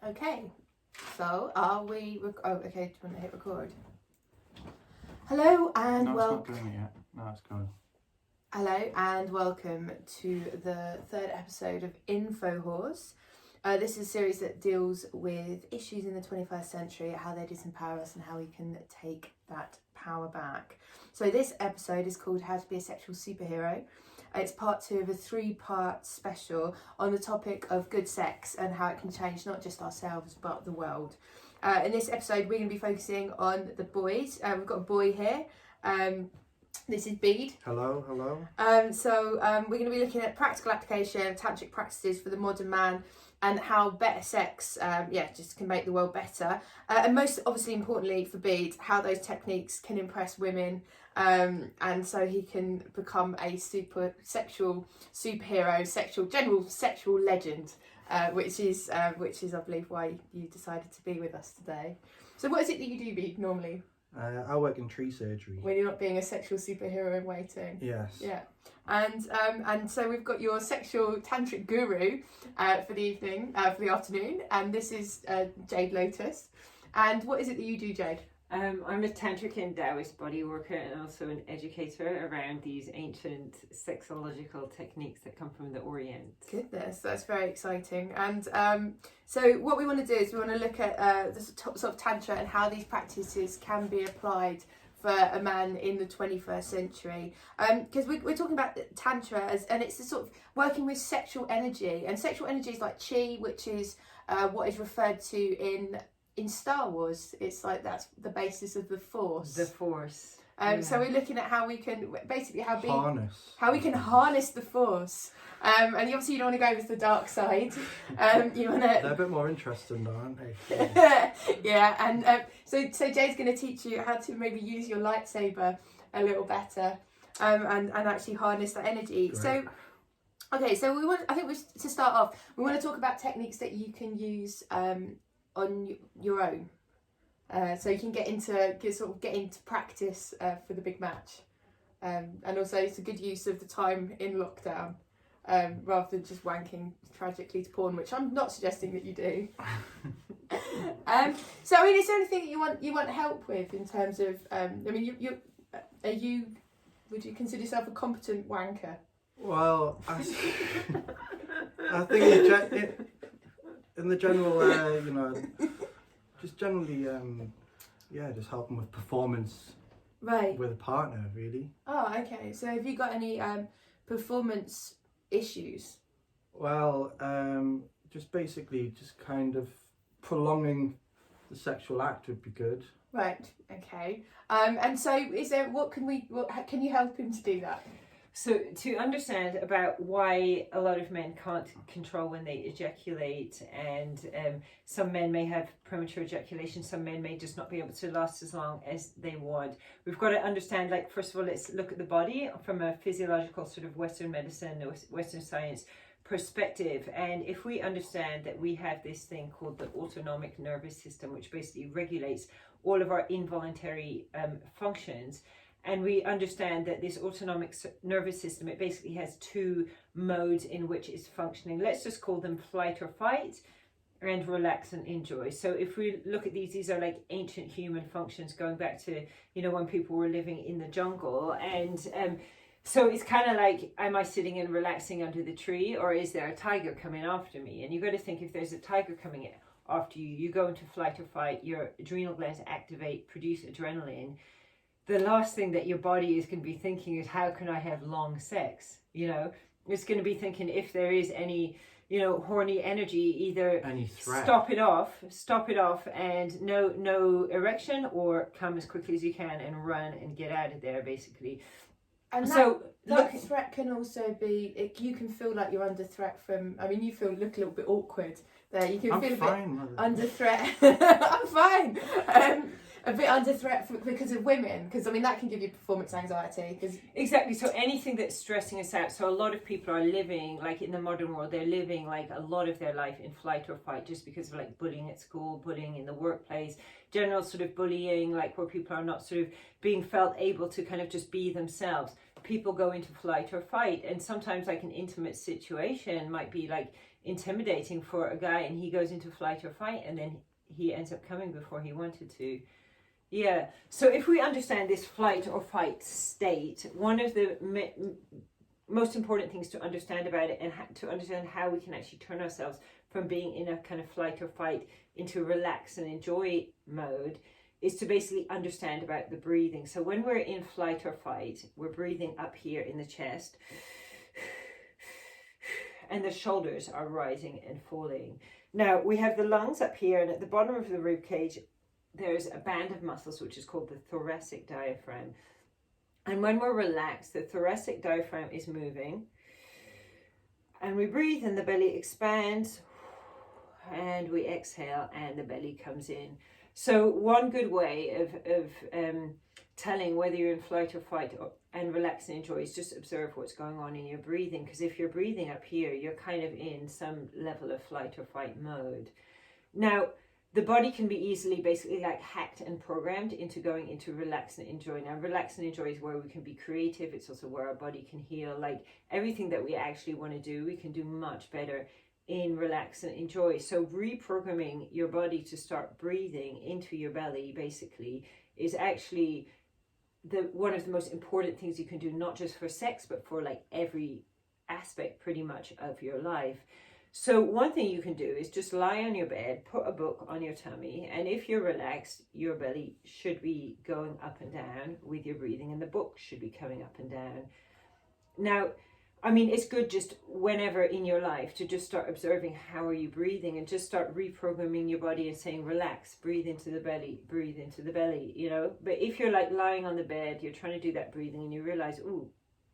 Okay, so are we? Oh, okay. Do you want to hit record? Hello and No, it's not doing it yet. No, it's going. Hello and welcome to the third episode of Info Horse. This is a series that deals with issues in the 21st century, how they disempower us and how we can take that power back. So this episode is called How to Be a Sexual Superhero. It's part 2 of a 3-part special on the topic of good sex and how it can change not just ourselves but the world. In this episode we're going to be focusing on the boys. We've got a boy here. This is Bede. Hello, hello. We're going to be looking at practical application of tantric practices for the modern man and how better sex just can make the world better. And most obviously importantly for Bede, how those techniques can impress women, and so he can become a superhero, general sexual legend, which is I believe why you decided to be with us today. So what is it that you do, Bede, normally? I work in tree surgery. When you're not being a sexual superhero in waiting. Yes. Yeah. And so we've got your sexual tantric guru for the evening, for the afternoon, and this is Jade Lotus. And what is it that you do, Jade? I'm a tantric and Taoist body worker and also an educator around these ancient sexological techniques that come from the Orient. Goodness, that's very exciting. And so what we want to do is we want to look at the sort of tantra and how these practices can be applied for a man in the 21st century. Because we're talking about tantra and it's the sort of working with sexual energy. And sexual energy is like chi, which is what is referred to in Star Wars. It's like that's the basis of the Force. The Force. So we're looking at how we can basically how we can harness the Force. And obviously you don't want to go with the dark side. You want to. They're a bit more interesting, though, aren't they? Yeah, and so Jay's going to teach you how to maybe use your lightsaber a little better, and actually harness that energy. Great. So. Okay, so to start off, we want to talk about techniques that you can use on your own, so you can get into practice for the big match, and also it's a good use of the time in lockdown, rather than just wanking tragically to porn, which I'm not suggesting that you do. So I mean, is there anything that you want help with in terms of? Would you consider yourself a competent wanker? Well, I think in the general, just generally, just helping with performance, Right. with a partner, really. Oh, okay. So have you got any performance issues? Well, just basically, just kind of prolonging the sexual act would be good. Right. Okay. And so, can you help him to do that? So to understand about why a lot of men can't control when they ejaculate, and some men may have premature ejaculation, some men may just not be able to last as long as they want. We've got to understand, like, first of all, let's look at the body from a physiological sort of Western medicine or Western science perspective. And if we understand that we have this thing called the autonomic nervous system, which basically regulates all of our involuntary functions, and we understand that this autonomic nervous system, it basically has 2 modes in which it's functioning. Let's just call them flight or fight and relax and enjoy. So if we look at these are like ancient human functions going back to, when people were living in the jungle. And so it's kind of like, am I sitting and relaxing under the tree, or is there a tiger coming after me? And you've got to think, if there's a tiger coming after you, you go into flight or fight, your adrenal glands activate, produce adrenaline. The last thing that your body is going to be thinking is, how can I have long sex? It's going to be thinking, if there is any, horny energy, either Any threat. stop it off and no erection, or come as quickly as you can and run and get out of there, basically. And So that threat can also be, you can feel like you're under threat from, you look a little bit awkward there. You can feel a bit under threat. I'm fine. A bit under threat because of women, because that can give you performance anxiety. Exactly. So anything that's stressing us out. So a lot of people are living, like in the modern world, they're living like a lot of their life in flight or fight, just because of like bullying at school, bullying in the workplace, general sort of bullying, like where people are not sort of being felt able to kind of just be themselves. People go into flight or fight, and sometimes like an intimate situation might be like intimidating for a guy, and he goes into flight or fight, and then he ends up coming before he wanted to. Yeah. So if we understand this flight or fight state, one of the most important things to understand about it, and to understand how we can actually turn ourselves from being in a kind of flight or fight into relax and enjoy mode, is to basically understand about the breathing. So when we're in flight or fight, we're breathing up here in the chest, and the shoulders are rising and falling. Now we have the lungs up here, and at the bottom of the rib cage there's a band of muscles which is called the thoracic diaphragm. And when we're relaxed, the thoracic diaphragm is moving, and we breathe and the belly expands, and we exhale and the belly comes in. So one good way of telling whether you're in flight or fight and relax and enjoy is just observe what's going on in your breathing, because if you're breathing up here, you're kind of in some level of flight or fight mode. Now, the body can be easily basically like hacked and programmed into going into relax and enjoy. Now, relax and enjoy is where we can be creative. It's also where our body can heal. Like everything that we actually want to do, we can do much better in relax and enjoy. So reprogramming your body to start breathing into your belly basically is actually one of the most important things you can do, not just for sex, but for like every aspect pretty much of your life. So one thing you can do is just lie on your bed, put a book on your tummy, and if you're relaxed, your belly should be going up and down with your breathing, and the book should be coming up and down. Now, I mean, it's good just whenever in your life to just start observing how are you breathing, and just start reprogramming your body and saying, relax, breathe into the belly, you know. But if you're like lying on the bed, you're trying to do that breathing and you realize, ooh,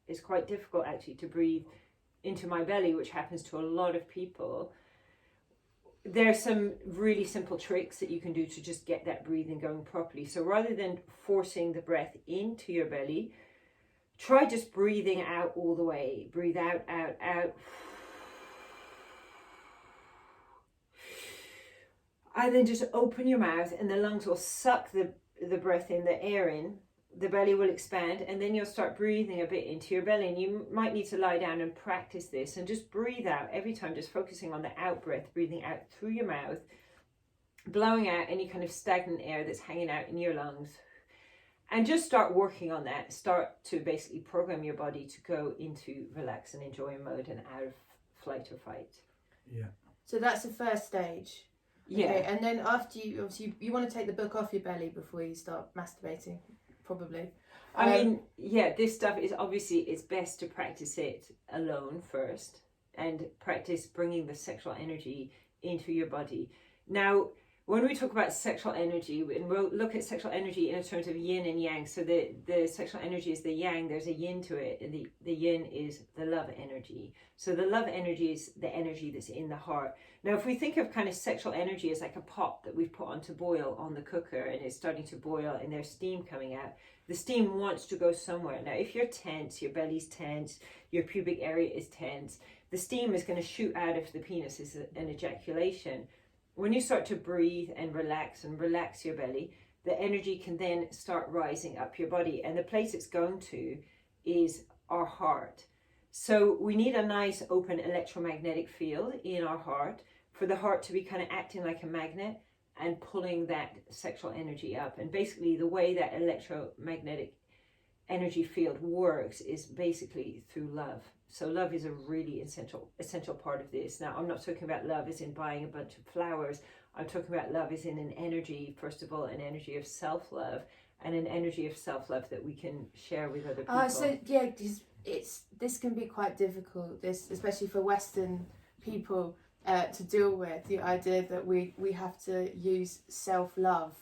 it's quite difficult actually to breathe into my belly, which happens to a lot of people. There's some really simple tricks that you can do to just get that breathing going properly. So rather than forcing the breath into your belly, try just breathing out all the way. Breathe out, out, out. And then just open your mouth, and the lungs will suck the breath in, the air in. The belly will expand, and then you'll start breathing a bit into your belly. And you might need to lie down and practice this, and just breathe out every time, just focusing on the out breath, breathing out through your mouth, blowing out any kind of stagnant air that's hanging out in your lungs. And just start working on that. Start to basically program your body to go into relax and enjoy mode and out of flight or fight. Yeah. So that's the first stage. Yeah. Okay, and then after you want to take the book off your belly before you start masturbating, probably. I mean, yeah, this stuff is obviously, it's best to practice it alone first, and practice bringing the sexual energy into your body. Now, when we talk about sexual energy, and we'll look at sexual energy in terms of yin and yang. So the sexual energy is the yang, there's a yin to it, and the yin is the love energy. So the love energy is the energy that's in the heart. Now, if we think of kind of sexual energy as like a pot that we've put on to boil on the cooker, and it's starting to boil and there's steam coming out, the steam wants to go somewhere. Now, if you're tense, your belly's tense, your pubic area is tense, the steam is going to shoot out of the penis as an ejaculation. When you start to breathe and relax your belly, the energy can then start rising up your body. And the place it's going to is our heart. So we need a nice open electromagnetic field in our heart for the heart to be kind of acting like a magnet and pulling that sexual energy up. And basically the way that electromagnetic energy field works is basically through love. So love is a really essential part of this. Now, I'm not talking about love as in buying a bunch of flowers. I'm talking about love as in an energy, first of all, an energy of self-love, and an energy of self-love that we can share with other people. So yeah, this can be quite difficult, especially for Western people, to deal with the idea that we have to use self-love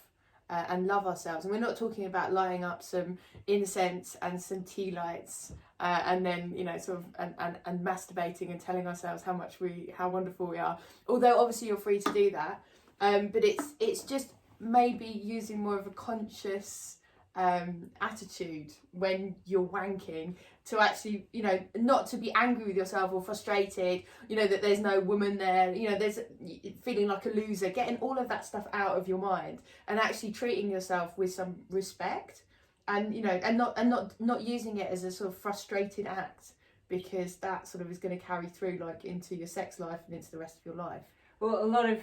and love ourselves. And we're not talking about lighting up some incense and some tea lights and then, you know, sort of and masturbating and telling ourselves how wonderful we are. Although obviously you're free to do that, but it's just maybe using more of a conscious attitude when you're wanking, to actually, you know, not to be angry with yourself or frustrated, you know, that there's no woman there, you know, there's feeling like a loser, getting all of that stuff out of your mind and actually treating yourself with some respect, and, you know, and not using it as a sort of frustrated act, because that sort of is going to carry through like into your sex life and into the rest of your life. Well, a lot of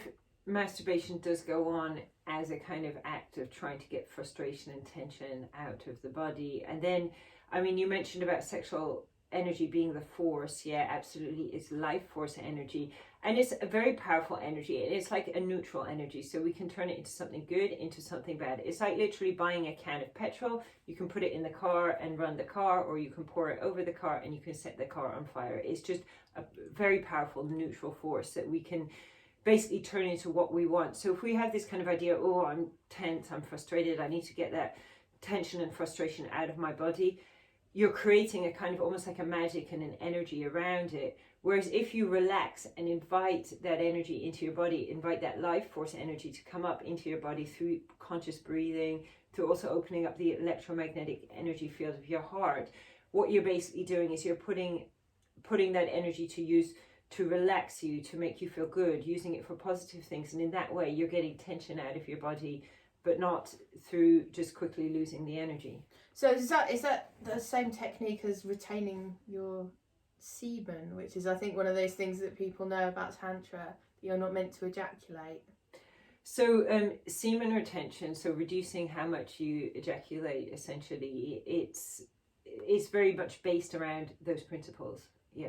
masturbation does go on as a kind of act of trying to get frustration and tension out of the body. And then, I mean, you mentioned about sexual energy being the force. Yeah, absolutely. It's life force energy. And it's a very powerful energy. It's like a neutral energy. So we can turn it into something good, into something bad. It's like literally buying a can of petrol. You can put it in the car and run the car, or you can pour it over the car and you can set the car on fire. It's just a very powerful neutral force that we can basically turn into what we want. So if we have this kind of idea, oh, I'm tense, I'm frustrated, I need to get that tension and frustration out of my body, you're creating a kind of almost like a magic and an energy around it. Whereas if you relax and invite that energy into your body, invite that life force energy to come up into your body through conscious breathing, through also opening up the electromagnetic energy field of your heart, what you're basically doing is you're putting that energy to use to relax you, to make you feel good, using it for positive things. And in that way, you're getting tension out of your body, but not through just quickly losing the energy. So is that the same technique as retaining your semen, which is, I think, one of those things that people know about Tantra, that you're not meant to ejaculate? So semen retention, so reducing how much you ejaculate, essentially, it's very much based around those principles. Yeah.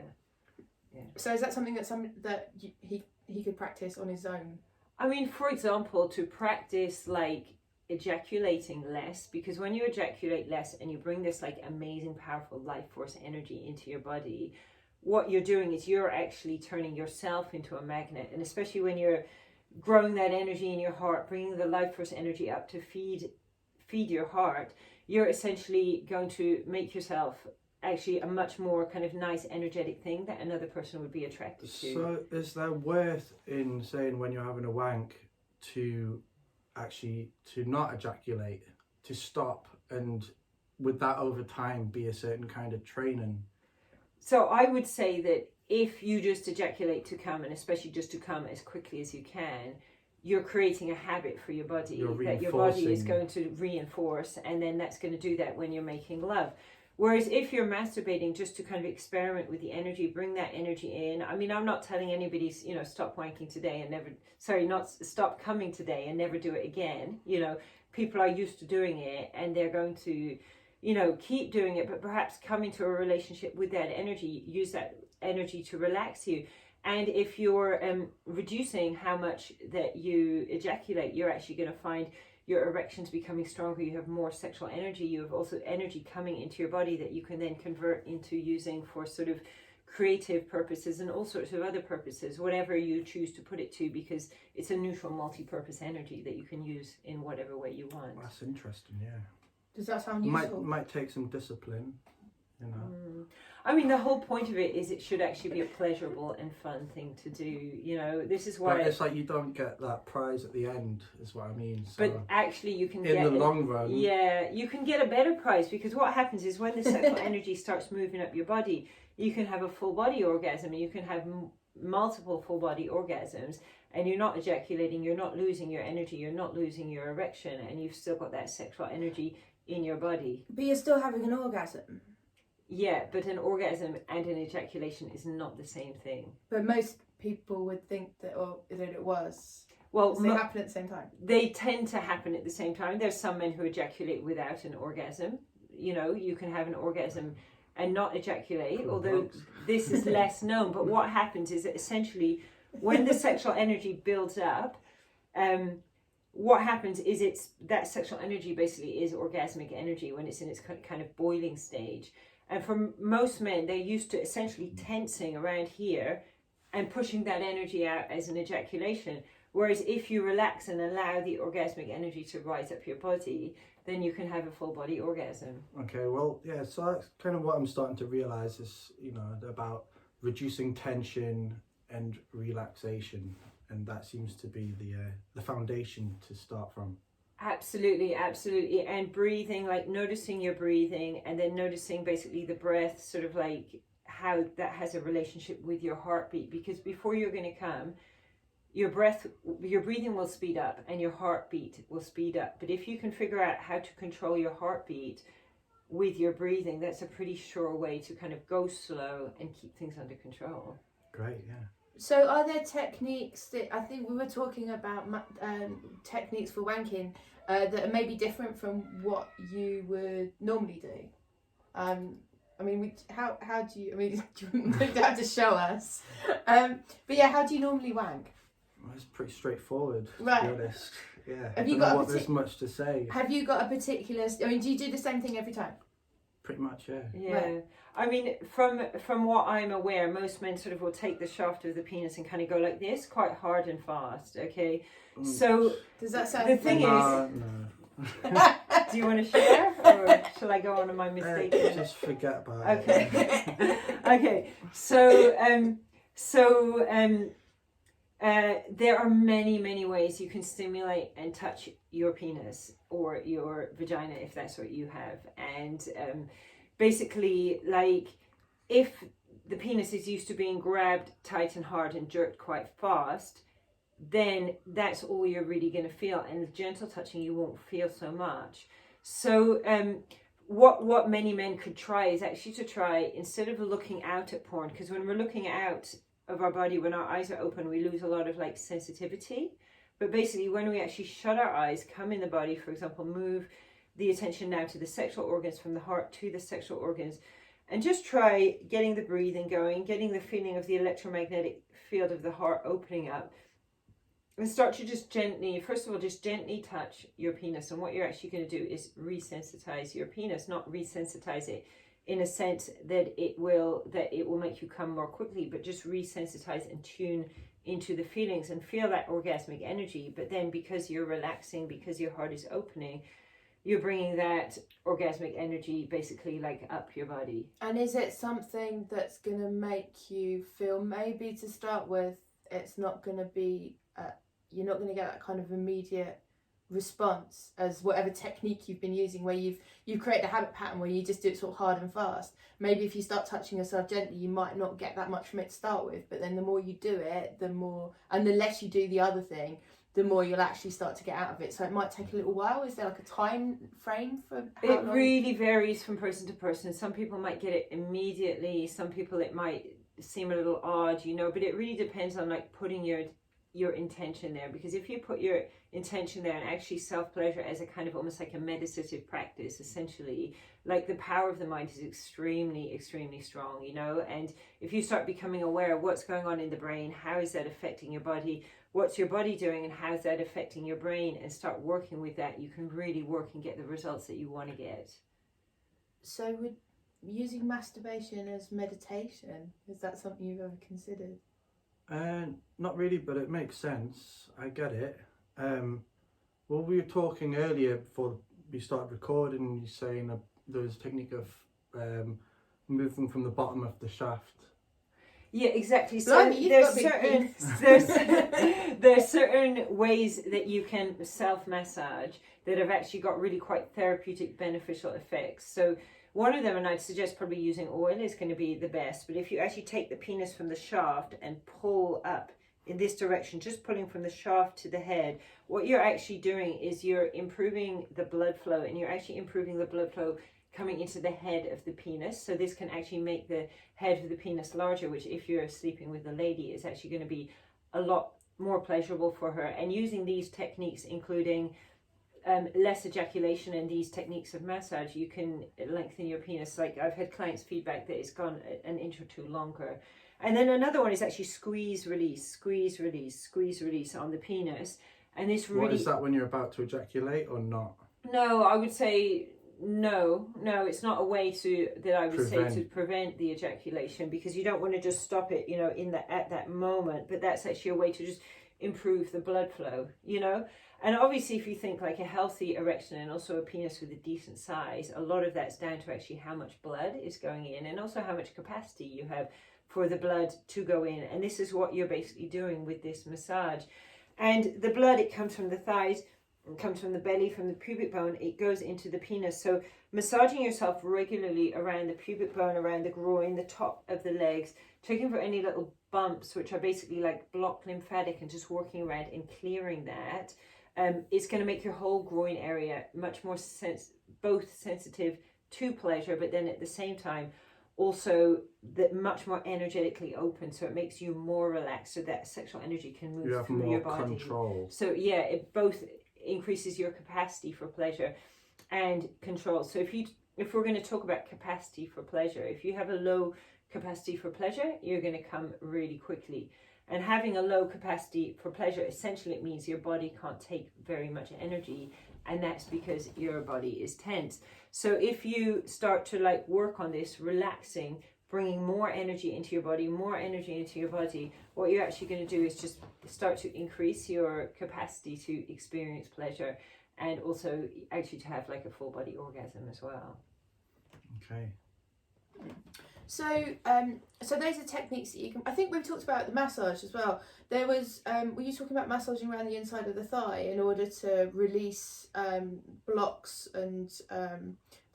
Yeah. So is that something that he could practice on his own? I mean, for example, to practice like ejaculating less, because when you ejaculate less and you bring this like amazing, powerful life force energy into your body, what you're doing is you're actually turning yourself into a magnet. And especially when you're growing that energy in your heart, bringing the life force energy up to feed your heart, you're essentially going to make yourself actually a much more kind of nice energetic thing that another person would be attracted to. So is there worth in saying when you're having a wank to not ejaculate, to stop, and would that over time be a certain kind of training? So I would say that if you just ejaculate to come, and especially just to come as quickly as you can, you're creating a habit for your body that your body is going to reinforce, and then that's going to do that when you're making love. Whereas if you're masturbating just to kind of experiment with the energy, bring that energy in. I mean, I'm not telling anybody, stop wanking today and not stop coming today and never do it again. People are used to doing it and they're going to, keep doing it, but perhaps come into a relationship with that energy, use that energy to relax you. And if you're reducing how much that you ejaculate, you're actually going to find your erections becoming stronger, you have more sexual energy, you have also energy coming into your body that you can then convert into using for sort of creative purposes and all sorts of other purposes, whatever you choose to put it to, because it's a neutral multi-purpose energy that you can use in whatever way you want. That's interesting, yeah. Does that sound useful? Might take some discipline, I mean, the whole point of it is it should actually be a pleasurable and fun thing to do. This is why... But it's like you don't get that prize at the end, is what I mean. So but actually you can in the long run... Yeah, you can get a better prize, because what happens is when the sexual energy starts moving up your body, you can have a full body orgasm, and you can have multiple full body orgasms, and you're not ejaculating, you're not losing your energy, you're not losing your erection, and you've still got that sexual energy in your body. But you're still having an orgasm. Yeah, but an orgasm and an ejaculation is not the same thing. But most people would think that it was. Well, they happen at the same time. They tend to happen at the same time. There's some men who ejaculate without an orgasm. You can have an orgasm and not ejaculate, although this is less known. But what happens is that essentially when the sexual energy builds up, what happens is that sexual energy basically is orgasmic energy when it's in its kind of boiling stage. And for most men, they're used to essentially tensing around here and pushing that energy out as an ejaculation. Whereas if you relax and allow the orgasmic energy to rise up your body, then you can have a full body orgasm. Okay, well, yeah, so that's kind of what I'm starting to realise is, about reducing tension and relaxation. And that seems to be the foundation to start from. Absolutely. And breathing, like noticing your breathing, and then noticing basically the breath, sort of like how that has a relationship with your heartbeat. Because before you're going to come, your breathing will speed up and your heartbeat will speed up. But if you can figure out how to control your heartbeat with your breathing, that's a pretty sure way to kind of go slow and keep things under control. Great, yeah. So are there techniques that, I think we were talking about techniques for wanking that are maybe different from what you would normally do? I mean, how do you, I mean, you don't have to show us. But yeah, how do you normally wank? Well, it's pretty straightforward, to Right. be honest. Yeah. Have I you don't know got a there's much to say. Have you got a particular, I mean, do you do the same thing every time? Pretty much, yeah. Yeah. Right. I mean, from what I'm aware, most men sort of will take the shaft of the penis and kind of go like this, quite hard and fast, okay? So Does that sound the thing No. do you want to share, or shall I go on to my mistake? Just forget about it. Okay. Okay. So there are many ways you can stimulate and touch your penis or your vagina if that's what you have. And basically, like, if the penis is used to being grabbed tight and hard and jerked quite fast, then that's all you're really going to feel. And with gentle touching, you won't feel so much. So what many men could try is actually to try, instead of looking out at porn, because when we're looking out of our body, when our eyes are open, we lose a lot of like sensitivity. But basically, when we actually shut our eyes, come in the body, for example, move the attention now to the sexual organs, from the heart to the sexual organs, and just try getting the breathing going, getting the feeling of the electromagnetic field of the heart opening up, and start to just gently, first of all, just gently touch your penis. And what you're actually going to do is resensitize your penis, not resensitize it in a sense that it will make you come more quickly, but just resensitize and tune into the feelings and feel that orgasmic energy. But then, because you're relaxing, because your heart is opening, you're bringing that orgasmic energy basically like up your body. And is it something that's going to make you feel, maybe to start with, it's not going to be, you're not going to get that kind of immediate response as whatever technique you've been using, where you create a habit pattern where you just do it sort of hard and fast. Maybe if you start touching yourself gently, you might not get that much from it to start with, but then the more you do it, the more, and the less you do the other thing, the more you'll actually start to get out of it. So it might take a little while. Is there like a time frame for how long? It really varies from person to person. Some people might get it immediately, some people it might seem a little odd, you know, but it really depends on like putting your intention there. Because if you put your intention there and actually self-pleasure as a kind of almost like a meditative practice, essentially, like, the power of the mind is extremely strong, you know. And if you start becoming aware of what's going on in the brain, how is that affecting your body, what's your body doing, and how is that affecting your brain, and start working with that, you can really work and get the results that you want to get. So would using masturbation as meditation, is that something you've ever considered? Not really, but it makes sense. I get it. Well, we were talking earlier before we started recording, you saying there was a technique of moving from the bottom of the shaft. Yeah, exactly. So Blimey, there's certain ways that you can self-massage that have actually got really quite therapeutic, beneficial effects. So one of them, and I'd suggest probably using oil, is going to be the best. But if you actually take the penis from the shaft and pull up in this direction, just pulling from the shaft to the head, what you're actually doing is you're improving the blood flow, and you're actually improving the blood flow coming into the head of the penis. So this can actually make the head of the penis larger, which, if you're sleeping with a lady, is actually going to be a lot more pleasurable for her. And using these techniques, including less ejaculation and these techniques of massage, you can lengthen your penis. Like, I've had clients feedback that it's gone an inch or two longer. And then another one is actually squeeze release on the penis. And this really... What is that, when you're about to ejaculate or not? No, I would say no, it's not a way to prevent the ejaculation, because you don't want to just stop it, you know, at that moment. But that's actually a way to just improve the blood flow, you know. And obviously, if you think like a healthy erection and also a penis with a decent size, a lot of that's down to actually how much blood is going in, and also how much capacity you have for the blood to go in. And this is what you're basically doing with this massage. And the blood, it comes from the thighs, it comes from the belly, from the pubic bone, it goes into the penis. So massaging yourself regularly around the pubic bone, around the groin, the top of the legs, checking for any little bumps, which are basically like blocked lymphatic, and just working around and clearing that. It's going to make your whole groin area much more both sensitive to pleasure, but then at the same time also much more energetically open, so it makes you more relaxed, so that sexual energy can move through your body. Control. So yeah, it both increases your capacity for pleasure and control. So if we're going to talk about capacity for pleasure, if you have a low capacity for pleasure, you're going to come really quickly. And having a low capacity for pleasure, essentially it means your body can't take very much energy, and that's because your body is tense. So if you start to like work on this, relaxing, bringing more energy into your body, what you're actually going to do is just start to increase your capacity to experience pleasure, and also actually to have like a full body orgasm as well. Okay. So so those are techniques that you can. I think we've talked about the massage as well. There was were you talking about massaging around the inside of the thigh in order to release blocks and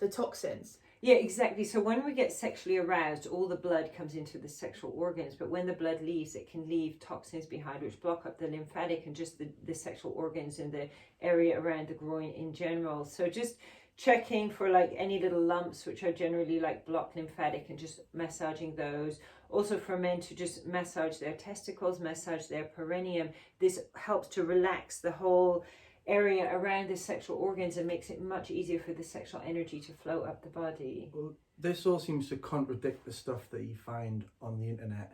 the toxins? Yeah, exactly. So when we get sexually aroused, all the blood comes into the sexual organs, but when the blood leaves, it can leave toxins behind which block up the lymphatic and just the sexual organs in the area around the groin in general. So just checking for like any little lumps which are generally like blocked lymphatic and just massaging those. Also for men to just massage their testicles, massage their perineum. This helps to relax the whole area around the sexual organs and makes it much easier for the sexual energy to flow up the body. Well, this all seems to contradict the stuff that you find on the internet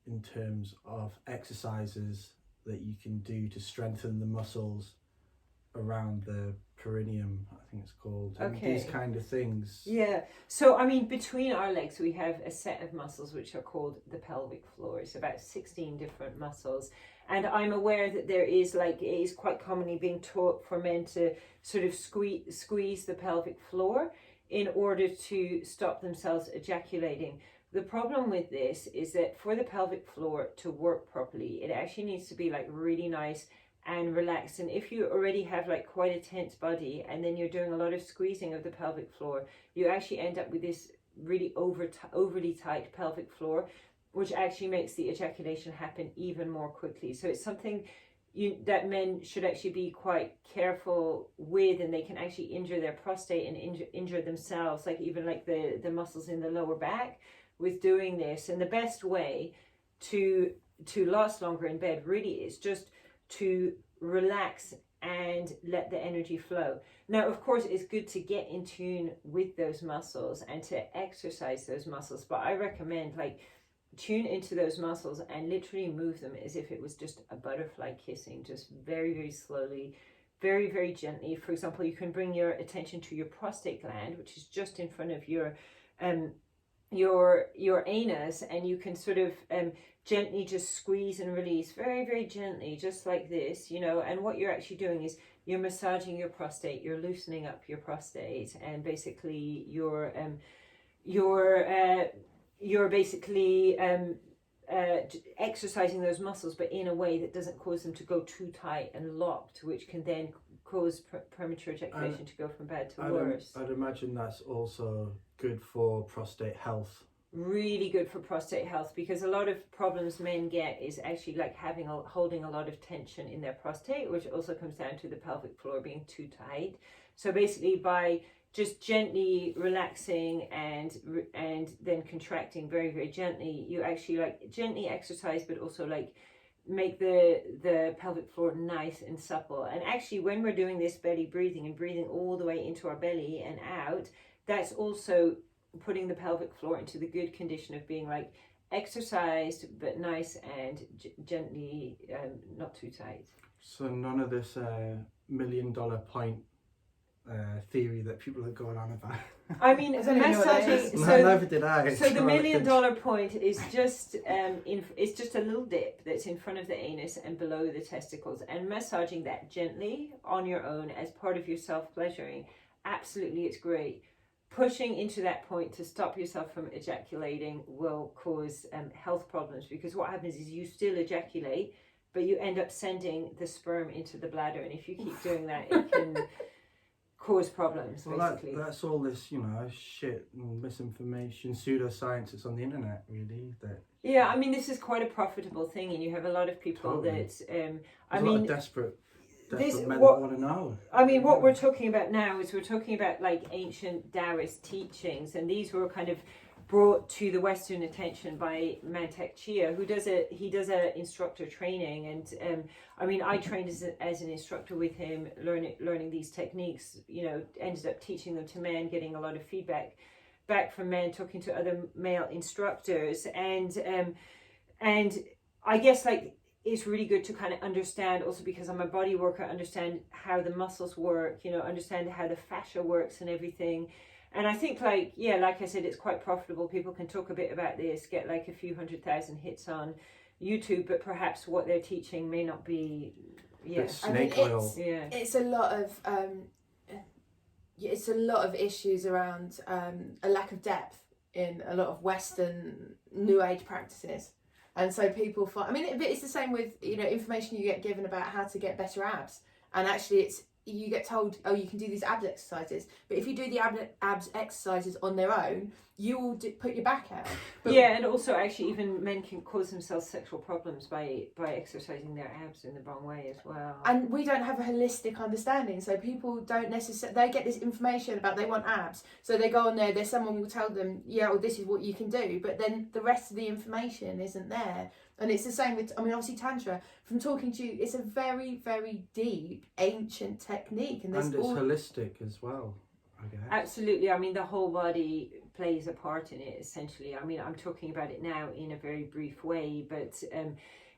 in terms of exercises that you can do to strengthen the muscles around the perineum, I think it's called, and these kind of things. Yeah, so I mean, between our legs we have a set of muscles which are called the pelvic floor. It's about 16 different muscles, and I'm aware that there is like, it is quite commonly being taught for men to sort of squeeze the pelvic floor in order to stop themselves ejaculating. The problem with this is that for the pelvic floor to work properly, it actually needs to be like really nice and relaxed. And if you already have like quite a tense body and then you're doing a lot of squeezing of the pelvic floor, you actually end up with this really overly tight pelvic floor, which actually makes the ejaculation happen even more quickly. So it's something that men should actually be quite careful with, and they can actually injure their prostate and injure themselves, like even like the muscles in the lower back with doing this. And the best way to last longer in bed really is just to relax and let the energy flow. Now, of course, it's good to get in tune with those muscles and to exercise those muscles, but I recommend like tune into those muscles and literally move them as if it was just a butterfly kissing, just very, very slowly, very, very gently. For example, you can bring your attention to your prostate gland, which is just in front of your anus, and you can sort of gently just squeeze and release very, very gently, just like this, you know. And what you're actually doing is you're massaging your prostate, you're loosening up your prostate, and basically you're basically exercising those muscles, but in a way that doesn't cause them to go too tight and locked, which can then cause premature ejaculation to go from bad to worse. I'd imagine that's also good for prostate health. Really good for prostate health, because a lot of problems men get is actually like holding a lot of tension in their prostate, which also comes down to the pelvic floor being too tight. So basically by just gently relaxing and then contracting very, very gently, you actually like gently exercise, but also like make the pelvic floor nice and supple. And actually when we're doing this belly breathing and breathing all the way into our belly and out, that's also putting the pelvic floor into the good condition of being like exercised but nice and gently, not too tight. So none of this $1 million point theory that people are going on about. I mean, massaging. No, never did I. So the $1 million point is just it's just a little dip that's in front of the anus and below the testicles, and massaging that gently on your own as part of your self-pleasuring. Absolutely, it's great. Pushing into that point to stop yourself from ejaculating will cause health problems, because what happens is you still ejaculate, but you end up sending the sperm into the bladder, and if you keep doing that, it can cause problems, basically. That's all this, you know, shit and misinformation, pseudoscience that's on the internet, really. Yeah, I mean, this is quite a profitable thing, and you have a lot of people that, a lot of desperate That's this what men what want to know. I mean, what we're talking about now is we're talking about like ancient Taoist teachings, and these were kind of brought to the Western attention by Mantak Chia, who does a instructor training, and I mean, I trained as an instructor with him, learning these techniques. You know, ended up teaching them to men, getting a lot of feedback back from men, talking to other male instructors, and I guess like it's really good to kind of understand also, because I'm a body worker, understand how the muscles work, you know, understand how the fascia works and everything. And I think like I said, it's quite profitable. People can talk a bit about this, get like a few 100,000 hits on YouTube, but perhaps what they're teaching may not be Snake oil. It's a lot of it's a lot of issues around a lack of depth in a lot of Western New Age practices. And so people find, I mean, it's the same with, you know, information you get given about how to get better abs. And actually you get told, oh, you can do these abs exercises. But if you do the abs exercises on their own, you will put your back out. But and also actually even men can cause themselves sexual problems by exercising their abs in the wrong way as well. And we don't have a holistic understanding, so people don't necessarily, they get this information about they want abs, so they go on there's someone will tell them, this is what you can do, but then the rest of the information isn't there. And it's the same with, I mean, obviously Tantra, from talking to you, it's a very, very deep, ancient technique. And it's holistic as well, I guess. Absolutely. I mean, the whole body plays a part in it, essentially. I mean, I'm talking about it now in a very brief way, but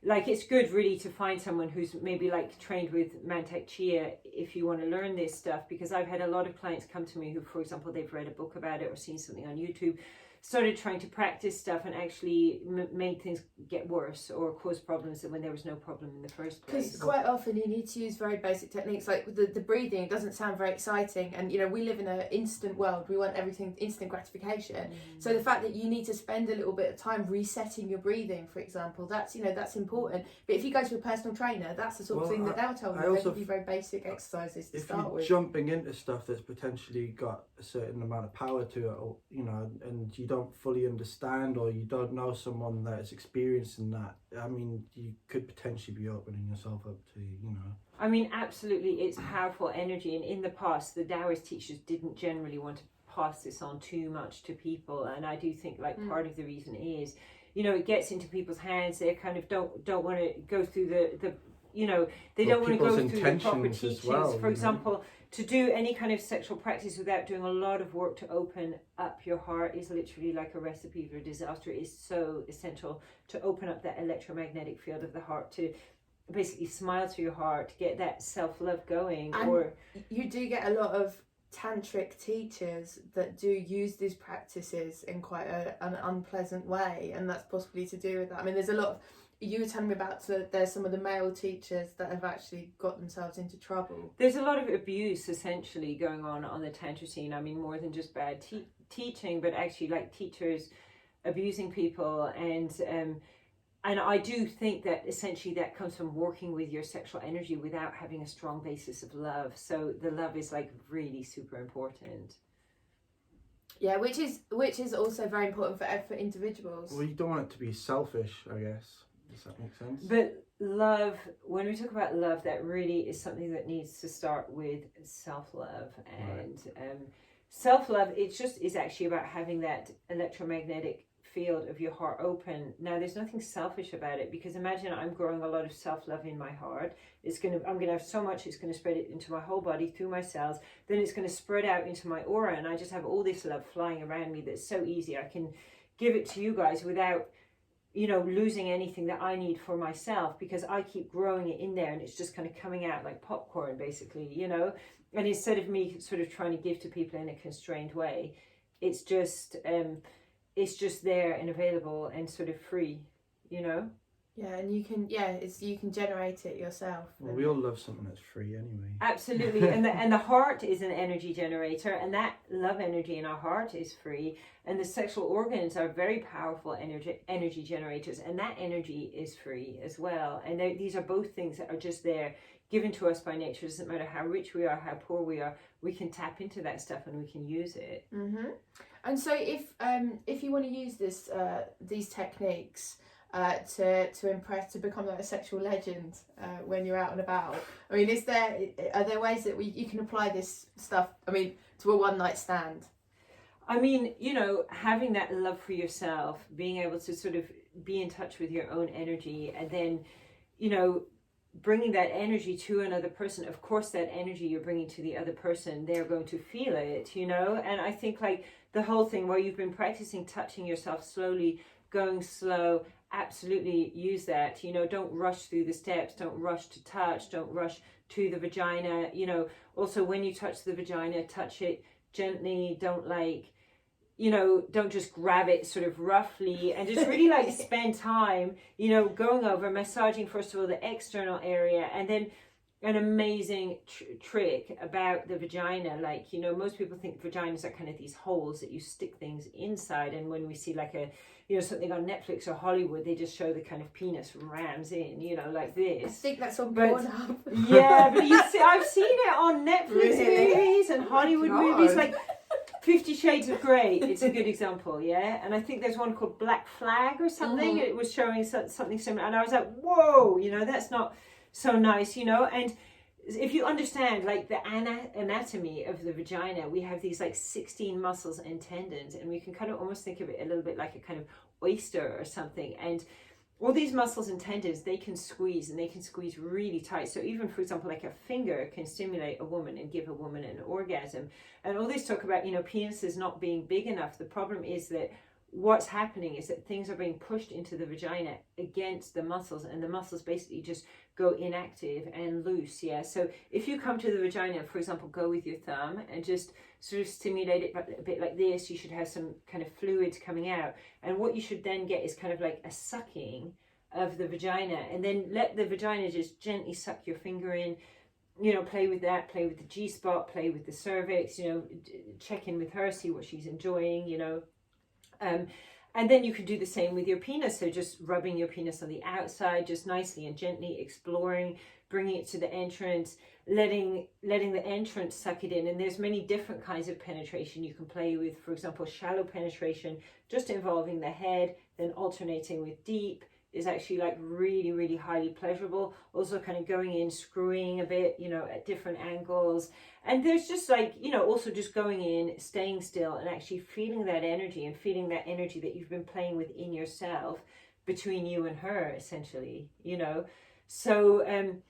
like it's good really to find someone who's maybe like trained with Mantak Chia if you want to learn this stuff, because I've had a lot of clients come to me who, for example, they've read a book about it or seen something on YouTube, started trying to practice stuff and actually made things get worse or cause problems when there was no problem in the first place. Because quite often you need to use very basic techniques, like the breathing. It doesn't sound very exciting, and you know, we live in an instant world. We want everything instant gratification. So the fact that you need to spend a little bit of time resetting your breathing, for example, that's important. But if you go to a personal trainer, that's the sort of thing that they'll tell you. They give you very basic exercises to start with. If you're jumping into stuff that's potentially got a certain amount of power to it, or you know, and you don't fully understand, or you don't know someone that is experienced in that, I mean, you could potentially be opening yourself up to, you know. I mean, absolutely, it's powerful energy, and in the past, the Taoist teachers didn't generally want to pass this on too much to people, and I do think like part of the reason is, you know, it gets into people's hands. They kind of don't want to go through the you know, they don't want to go through the proper teachings. Well, for example, to do any kind of sexual practice without doing a lot of work to open up your heart is literally like a recipe for disaster. It is so essential to open up that electromagnetic field of the heart, to basically smile to your heart, get that self-love going. And or you do get a lot of tantric teachers that do use these practices in quite an unpleasant way, and that's possibly to do with that. I mean, there's a lot of, you were telling me about, there's some of the male teachers that have actually got themselves into trouble. There's a lot of abuse essentially going on the Tantra scene. I mean, more than just bad teaching, but actually like teachers abusing people. And I do think that essentially that comes from working with your sexual energy without having a strong basis of love. So the love is like really super important. Yeah, which is also very important for individuals. Well, you don't want it to be selfish, I guess. Does that make sense? But love, when we talk about love, that really is something that needs to start with self-love. And self-love, it just is actually about having that electromagnetic field of your heart open. Now, there's nothing selfish about it, because imagine I'm growing a lot of self-love in my heart. I'm going to have so much, it's going to spread it into my whole body through my cells. Then it's going to spread out into my aura, and I just have all this love flying around me that's so easy. I can give it to you guys without, you know, losing anything that I need for myself, because I keep growing it in there, and it's just kind of coming out like popcorn, basically, you know. And instead of me sort of trying to give to people in a constrained way, it's just there and available and sort of free, you know. Yeah, and you can generate it yourself. Well, we all love something that's free anyway. Absolutely, and the heart is an energy generator, and that love energy in our heart is free, and the sexual organs are very powerful energy generators, and that energy is free as well. And these are both things that are just there, given to us by nature. It doesn't matter how rich we are, how poor we are, we can tap into that stuff and we can use it. And so if you want to use these techniques, to impress, to become like a sexual legend when you're out and about? I mean, are there ways that you can apply this stuff, I mean, to a one night stand? I mean, you know, having that love for yourself, being able to sort of be in touch with your own energy, and then, you know, bringing that energy to another person. Of course, that energy you're bringing to the other person, they're going to feel it, you know. And I think like the whole thing where you've been practicing touching yourself slowly, going slow, absolutely use that. You know, don't rush through the steps, don't rush to touch, don't rush to the vagina. You know, also when you touch the vagina, touch it gently, don't like, you know, don't just grab it sort of roughly, and just really like spend time, you know, going over, massaging first of all the external area, and then an amazing trick about the vagina. Like, you know, most people think vaginas are kind of these holes that you stick things inside, and when we see like a, you know, something on Netflix or Hollywood, they just show the kind of penis rams in, you know, like this. I think that's on Pornhub. Yeah, but I've seen it on Netflix movies and Hollywood movies, like 50 Shades of Grey. It's a good example, yeah. And I think there's one called Black Flag or something. It was showing something similar, and I was like, whoa, you know, that's not so nice, you know. And if you understand like the anatomy of the vagina, we have these like 16 muscles and tendons, and we can kind of almost think of it a little bit like a kind of oyster or something. And all these muscles and tendons, they can squeeze, and they can squeeze really tight. So even, for example, like a finger can stimulate a woman and give a woman an orgasm. And all this talk about, you know, penises not being big enough. The problem is that what's happening is that things are being pushed into the vagina against the muscles, and the muscles basically just go inactive and loose. Yeah. So if you come to the vagina, for example, go with your thumb and just sort of stimulate it a bit like this, you should have some kind of fluids coming out. And what you should then get is kind of like a sucking of the vagina, and then let the vagina just gently suck your finger in. You know, play with that, play with the G-spot, play with the cervix, you know, check in with her, see what she's enjoying, you know. And then you can do the same with your penis. So just rubbing your penis on the outside, just nicely and gently exploring, bringing it to the entrance, letting the entrance suck it in. And there's many different kinds of penetration you can play with. For example, shallow penetration, just involving the head, then alternating with deep, is actually like really, really highly pleasurable. Also kind of going in, screwing a bit, you know, at different angles. And there's just like, you know, also just going in, staying still, and actually feeling that energy, and feeling that energy that you've been playing with in yourself between you and her, essentially, you know. So, and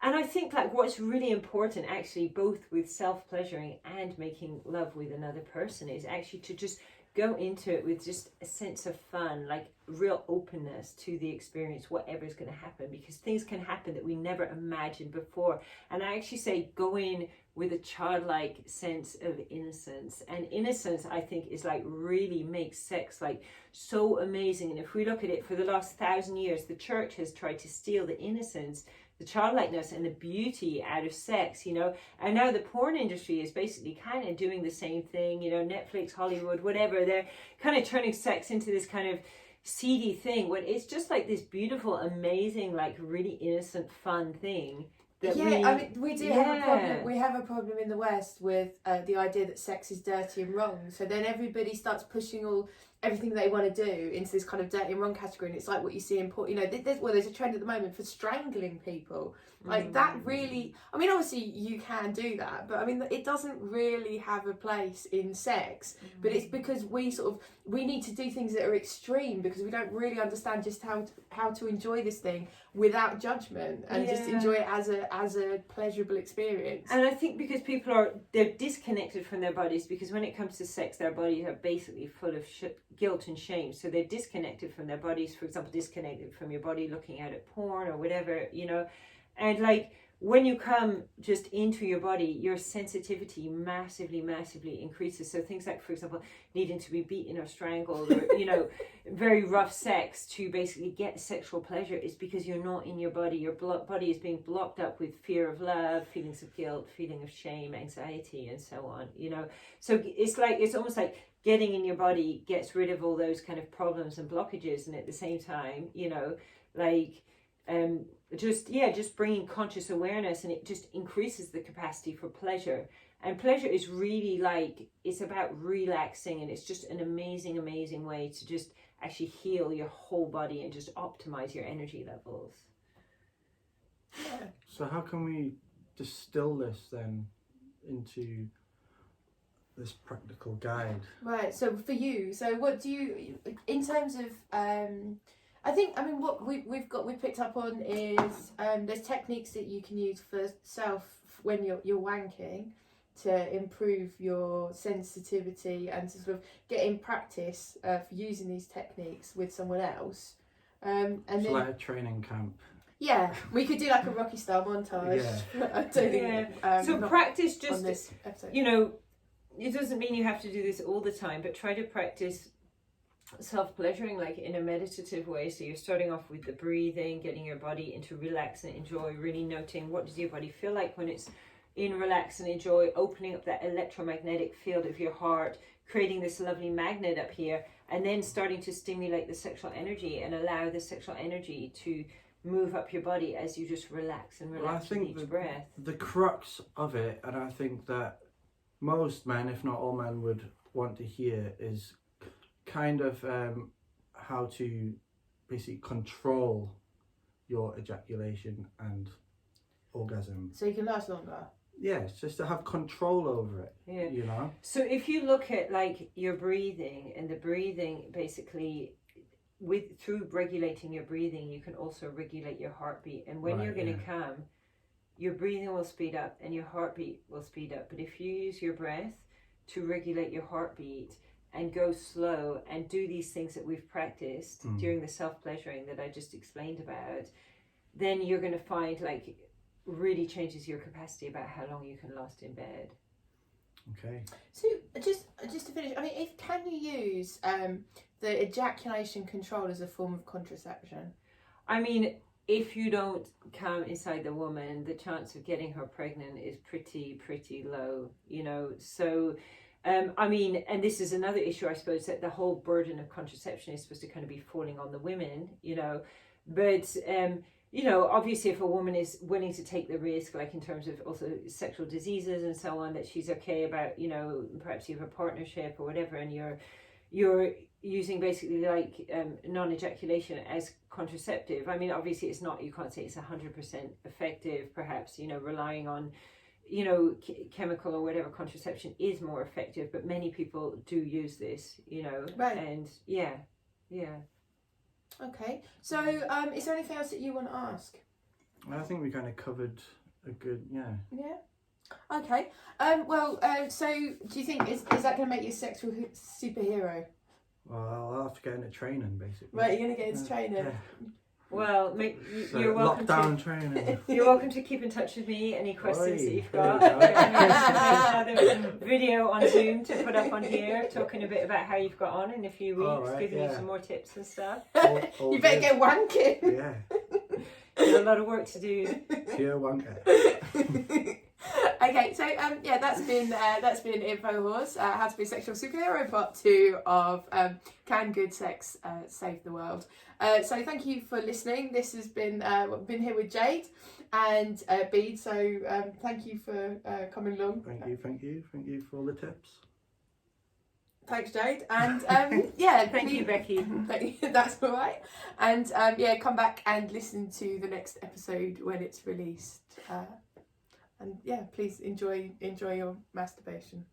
I think like what's really important actually, both with self-pleasuring and making love with another person, is actually to just go into it with just a sense of fun, like real openness to the experience, whatever's going to happen, because things can happen that we never imagined before. And I actually say go in with a childlike sense of innocence. And innocence, I think, is like really makes sex like so amazing. And if we look at it, for the last 1,000 years, the church has tried to steal the innocence, the childlikeness and the beauty out of sex, you know. And now the porn industry is basically kind of doing the same thing, you know, Netflix, Hollywood, whatever. They're kind of turning sex into this kind of seedy thing when it's just like this beautiful, amazing, like really innocent, fun thing. I mean, we do have a problem. We have a problem in the West with the idea that sex is dirty and wrong. So then everybody starts pushing everything they want to do into this kind of dirty and wrong category, and it's like what you see in porn. You know, there's a trend at the moment for strangling people. Like that really. I mean, obviously you can do that, but I mean, it doesn't really have a place in sex. But it's because we need to do things that are extreme, because we don't really understand just how to enjoy this thing without judgment, and just enjoy it as a pleasurable experience. And I think because people they're disconnected from their bodies, because when it comes to sex, their bodies are basically full of guilt and shame. So they're disconnected from their bodies. For example, disconnected from your body looking out at porn or whatever, you know. And like when you come just into your body, your sensitivity massively increases. So things like, for example, needing to be beaten or strangled, or, you know, very rough sex to basically get sexual pleasure, is because you're not in your body. Your body is being blocked up with fear of love, feelings of guilt, feeling of shame, anxiety, and so on, you know. So it's almost like getting in your body gets rid of all those kind of problems and blockages, and at the same time, you know, like just bringing conscious awareness, and it just increases the capacity for pleasure. And pleasure is really like, it's about relaxing, and it's just an amazing way to just actually heal your whole body and just optimize your energy levels. Yeah. So how can we distill this then into this practical guide? Right. So for you, so what do you, in terms of, I mean, what we've picked up on is there's techniques that you can use for self when you're wanking to improve your sensitivity and to sort of get in practice for using these techniques with someone else. And It's then like a training camp. yeah, we could do like a Rocky style montage. Yeah. I don't think, So not practice on just, this episode. you know, it doesn't mean you have to do this all the time, but try to practice self-pleasuring like in a meditative way. So you're starting off with the breathing, getting your body into relax and enjoy, really noting what does your body feel like when it's in relax and enjoy, opening up that electromagnetic field of your heart, creating this lovely magnet up here, and then starting to stimulate the sexual energy and allow the sexual energy to move up your body as you just relax and relax with each breath. The crux of it, and I think that most men, if not all men, would want to hear is kind of how to basically control your ejaculation and orgasm. So you can last longer. Yeah, it's just to have control over it. Yeah. You know? So if you look at like your breathing, and the breathing basically through regulating your breathing, you can also regulate your heartbeat. And when you're going to come, your breathing will speed up and your heartbeat will speed up. But if you use your breath to regulate your heartbeat and go slow and do these things that we've practiced during the self-pleasuring that I just explained about, then you're going to find like really changes your capacity about how long you can last in bed. Okay. So just to finish, I mean, can you use the ejaculation control as a form of contraception? I mean, if you don't come inside the woman, the chance of getting her pregnant is pretty low, you know. So, I mean, and this is another issue, I suppose, that the whole burden of contraception is supposed to kind of be falling on the women, you know. But, you know, obviously if a woman is willing to take the risk, like in terms of also sexual diseases and so on, that she's okay about, you know, perhaps you have a partnership or whatever, and you're using basically like non-ejaculation as contraceptive. I mean, obviously it's not, you can't say it's 100% effective, perhaps, you know, relying on, you know, chemical or whatever contraception is more effective, but many people do use this, you know. Right. And yeah. Okay, so is there anything else that you want to ask? I think we kind of covered a good, Yeah. Okay. So do you think is that going to make you a sexual superhero? Well, I'll have to get into training, basically. Right, you're going to get into training. Yeah. Well, So you're welcome lockdown training. You're welcome to keep in touch with me. Any questions that you've got? there you go. Another video on Zoom to put up on here, talking a bit about how you've got on in a few weeks, All right, giving you yeah. some more tips and stuff. You better get wanking. Yeah, There's a lot of work to do. pure wanker. Okay, so yeah, that's been Info Horse, How to Be a Sexual Superhero, part 2 of Can Good Sex Save the World? So thank you for listening. This has been here with Jade and Bede. So thank you for coming along. Thank you for all the tips. Thanks, Jade. And yeah, Thank you, Becky. That's all right. And yeah, come back and listen to the next episode when it's released. And yeah, please enjoy your masturbation.